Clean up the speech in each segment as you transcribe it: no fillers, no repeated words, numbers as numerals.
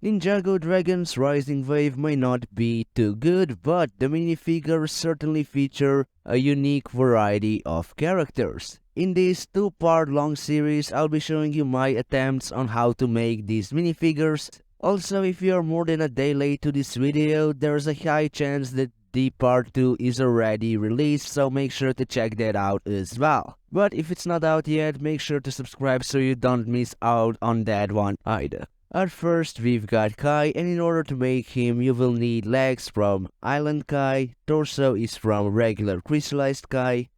Ninjago Dragon's Rising Wave may not be too good, but the minifigures certainly feature a unique variety of characters. In this two-part long series, I'll be showing you my attempts on how to make these minifigures. Also, if you are more than a day late to this video, there's a high chance that the part 2 is already released, so make sure to check that out as well. But if it's not out yet, make sure to subscribe so you don't miss out on that one either. At first, we've got Kai, and in order to make him, you will need legs from Island Kai, torso is from regular crystallized Kai,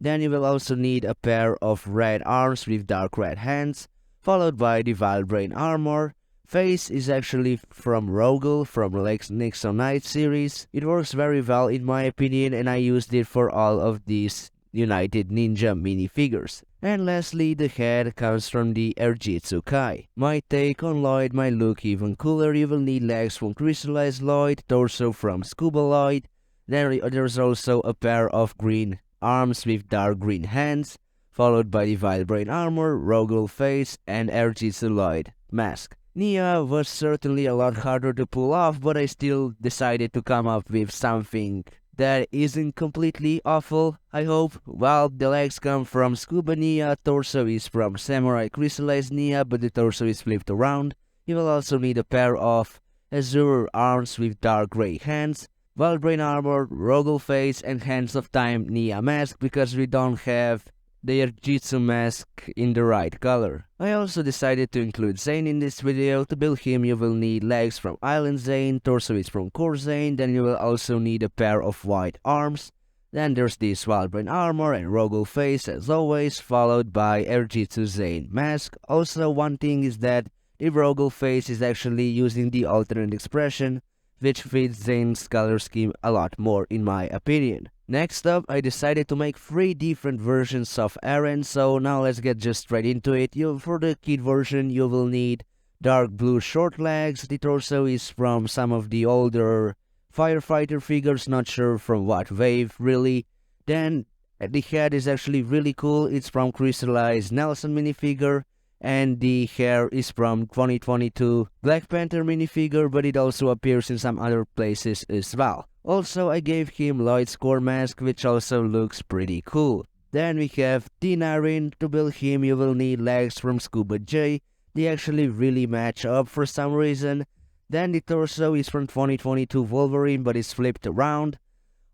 then you will also need a pair of red arms with dark red hands, followed by the Wyldfyre armor. Face is actually from Rogel from Nixon Knight series. It works very well in my opinion, and I used it for all of these United Ninja minifigures. And lastly, the head comes from the Erjitsu Kai. My take on Lloyd might look even cooler. You will need legs from crystallized Lloyd, torso from Scuba Lloyd, then there's also a pair of green arms with dark green hands, followed by the Wyldfyre armor, Rogel face, and Erjitsu Lloyd mask. Nia was certainly a lot harder to pull off, but I still decided to come up with something that isn't completely awful, I hope. Well, the legs come from Scuba Nia, torso is from Samurai Crystallized Nia, but the torso is flipped around. You will also need a pair of Azure arms with dark grey hands, Wyldfyre armor, Rogel face, and Hands of Time Nia mask because we don't have their Jitsu mask in the right color. I also decided to include Zane in this video. To build him, you will need legs from Island Zane, torso is from Core Zane, then you will also need a pair of white arms. Then there's this Wyldfyre armor and Rogel face as always, followed by Erjitsu Zane mask. Also, one thing is that the Rogel face is actually using the alternate expression, which fits Zane's color scheme a lot more in my opinion. Next up, I decided to make 3 different versions of Arin, so now let's get just straight into it. For the kid version, you will need dark blue short legs. The torso is from some of the older firefighter figures, not sure from what wave really. Then the head is actually really cool, it's from crystallized Nelson minifigure, and the hair is from 2022 Black Panther minifigure, but it also appears in some other places as well. Also, I gave him Lloyd's core mask, which also looks pretty cool. Then we have Teen Arin. To build him, you will need legs from Scuba J. They actually really match up for some reason. Then the torso is from 2022 Wolverine, but it's flipped around.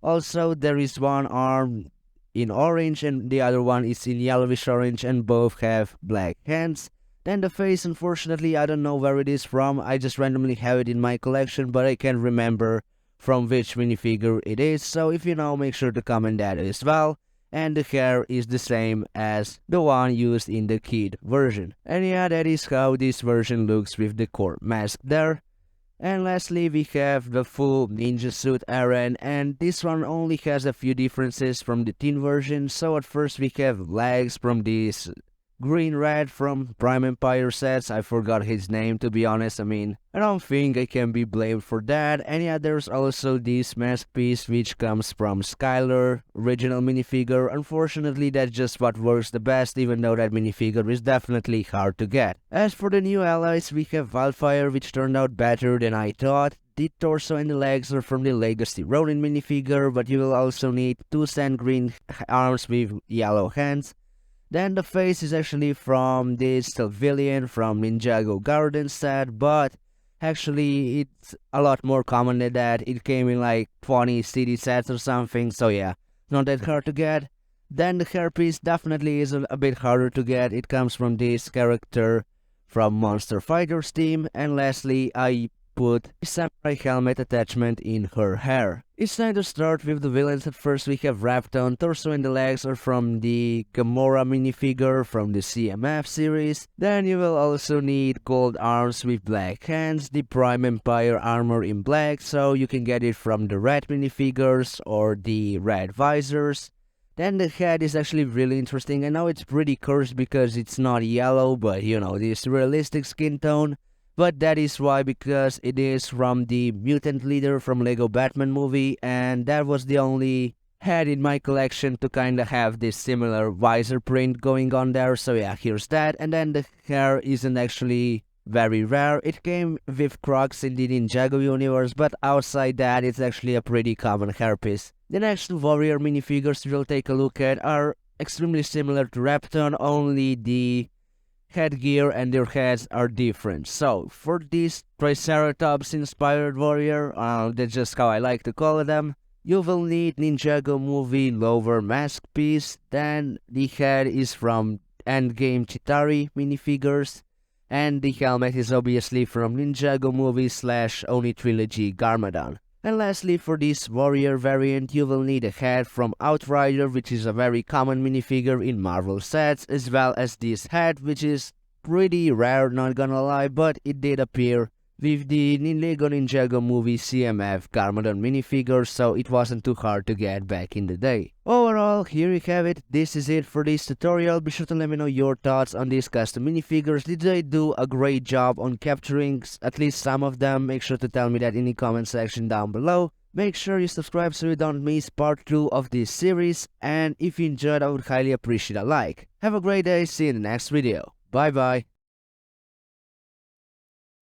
Also, there is one arm in orange and the other one is in yellowish orange, and both have black hands. Then the face, unfortunately, I don't know where it is from. I just randomly have it in my collection, but I can't remember from which minifigure it is, so if you know, make sure to comment that as well. And the hair is the same as the one used in the kid version. And yeah, that is how this version looks with the core mask there. And lastly, we have the full ninja suit Arin, and this one only has a few differences from the teen version. So at first we have legs from this green red from Prime Empire sets. I forgot his name, to be honest. I don't think I can be blamed for that. And yeah, there's also this mask piece which comes from Skylar original minifigure. Unfortunately, that's just what works the best, even though that minifigure is definitely hard to get. As for the new allies, we have Wyldfyre, which turned out better than I thought. The torso and the legs are from the Legacy Ronin minifigure, but you will also need 2 sand green arms with yellow hands. Then the face is actually from this Civilian from Ninjago Garden set, but actually it's a lot more common than that. It came in like 20 CD sets or something, so yeah, not that hard to get. Then the hairpiece definitely is a bit harder to get. It comes from this character from Monster Fighters team. And lastly, I put a samurai helmet attachment in her hair. It's time to start with the villains. At first we have Rapton. Torso and the legs are from the Gamora minifigure from the CMF series. Then you will also need gold arms with black hands, the Prime Empire armor in black, so you can get it from the red minifigures or the red visors. Then the head is actually really interesting. I know it's pretty cursed because it's not yellow, but you know, this realistic skin tone. But that is why, because it is from the mutant leader from Lego Batman movie, and that was the only head in my collection to kinda have this similar visor print going on there. So yeah, here's that. And then the hair isn't actually very rare. It came with Crocs in the Ninjago universe, but outside that, it's actually a pretty common hairpiece. The next two warrior minifigures we'll take a look at are extremely similar to Rapton, only the headgear and their heads are different. So, for this Triceratops-inspired warrior, that's just how I like to call them, you will need Ninjago movie lower mask piece, then the head is from Endgame Chitari minifigures, and the helmet is obviously from Ninjago movie / Oni Trilogy Garmadon. And lastly, for this warrior variant, you will need a head from Outrider, which is a very common minifigure in Marvel sets, as well as this head, which is pretty rare, not gonna lie, but it did appear with the Lego Ninjago movie CMF Garmadon minifigure, so it wasn't too hard to get back in the day. Overall, here you have it. This is it for this tutorial. Be sure to let me know your thoughts on these custom minifigures. Did they do a great job on capturing at least some of them? Make sure to tell me that in the comment section down below. Make sure you subscribe so you don't miss part 2 of this series, and if you enjoyed, I would highly appreciate a like. Have a great day, see you in the next video. Bye bye.